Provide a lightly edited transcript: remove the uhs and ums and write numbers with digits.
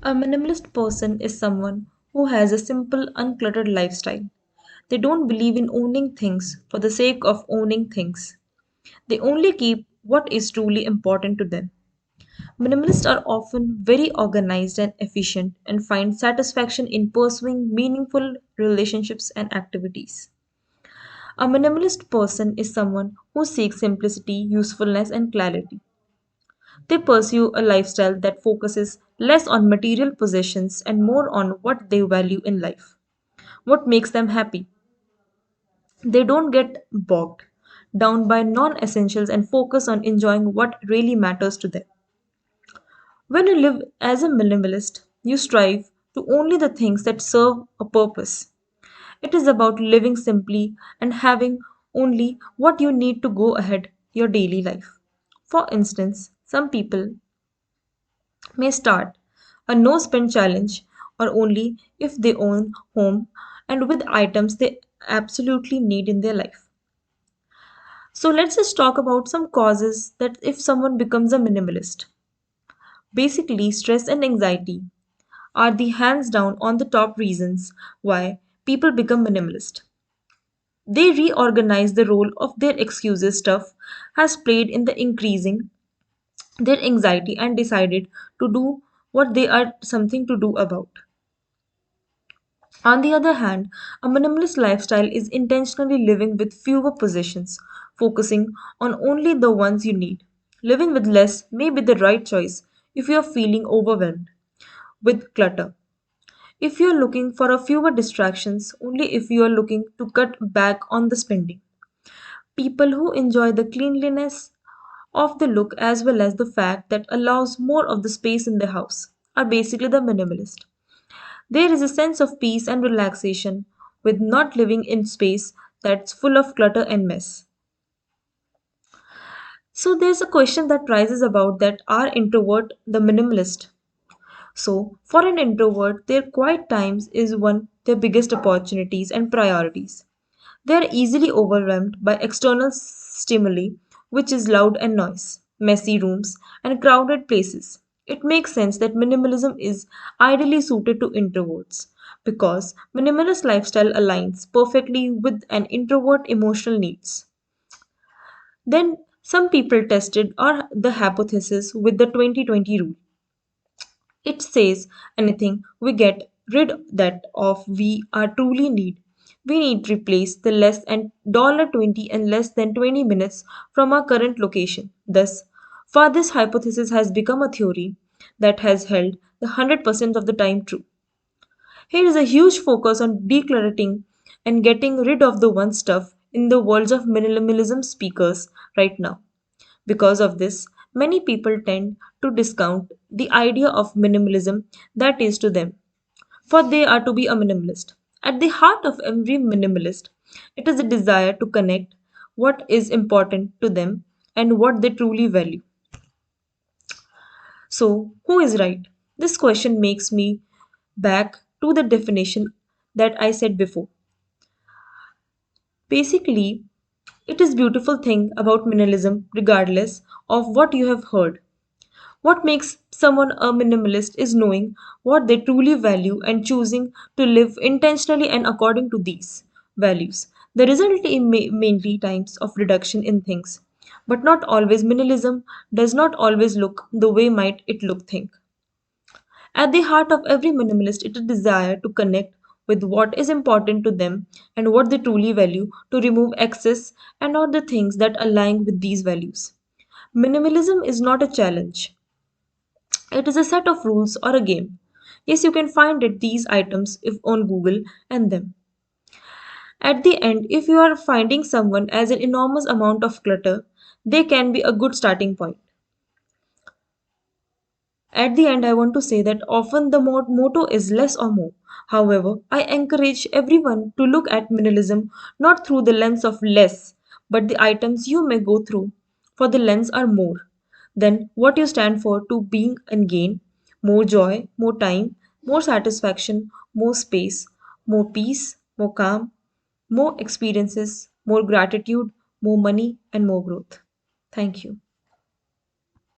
A minimalist person is someone who has a simple, uncluttered lifestyle. They don't believe in owning things for the sake of owning things. They only keep what is truly important to them. Minimalists are often very organized and efficient and find satisfaction in pursuing meaningful relationships and activities. A minimalist person is someone who seeks simplicity, usefulness, and clarity. They pursue a lifestyle that focuses less on material possessions and more on what they value in life, what makes them happy. They don't get bogged down by non essentials and focus on enjoying what really matters to them. When you live as a minimalist, you strive to only the things that serve a purpose. It is about living simply and having only what you need to go ahead your daily life. For instance, some people may start a no spend challenge or only if they own home and with items they absolutely need in their life. So let's just talk about some causes that if someone becomes a minimalist. Basically, stress and anxiety are the hands down on the top reasons why people become minimalist. They reorganize the role of their excuses stuff has played in the increasing their anxiety and decided to do what they are something to do about. On the other hand, a minimalist lifestyle is intentionally living with fewer possessions, focusing on only the ones you need. Living with less may be the right choice if you are feeling overwhelmed with clutter. If you are looking for a fewer distractions, only if you are looking to cut back on the spending. People who enjoy the cleanliness of the look as well as the fact that allows more of the space in the house are basically the minimalist. There is a sense of peace and relaxation with not living in space that's full of clutter and mess. So there's a question that rises about that are introvert the minimalist? So for an introvert, their quiet times is one their biggest opportunities and priorities. They are easily overwhelmed by external stimuli, which is loud and noise, messy rooms, and crowded places. It makes sense that minimalism is ideally suited to introverts because minimalist lifestyle aligns perfectly with an introvert emotional needs. Then some people tested or the hypothesis with the 2020 rule. It says anything we get rid that of we are truly need. We need to replace the less and $20 and less than 20 minutes from our current location. Thus, far this hypothesis has become a theory that has held the 100% of the time true. Here is a huge focus on decluttering and getting rid of the one stuff in the worlds of minimalism speakers right now. Because of this, many people tend to discount the idea of minimalism that is to them, for they are to be a minimalist. At the heart of every minimalist, it is a desire to connect what is important to them and what they truly value. So, who is right? This question makes me back to the definition that I said before. Basically, it is beautiful thing about minimalism regardless of what you have heard. What makes someone a minimalist is knowing what they truly value and choosing to live intentionally and according to these values. The result is mainly times of reduction in things, but not always. Minimalism does not always look the way might it look think. At the heart of every minimalist is a desire to connect with what is important to them and what they truly value, to remove excess and not the things that align with these values. Minimalism is not a challenge. It is a set of rules or a game. Yes, you can find it these items if on Google and them. At the end, if you are finding someone as an enormous amount of clutter, they can be a good starting point. At the end, I want to say that often the motto is less or more. However, I encourage everyone to look at minimalism not through the lens of less, but the items you may go through for the lens are more than what you stand for to being and gain more joy, more time, more satisfaction, more space, more peace, more calm, more experiences, more gratitude, more money, and more growth. Thank you.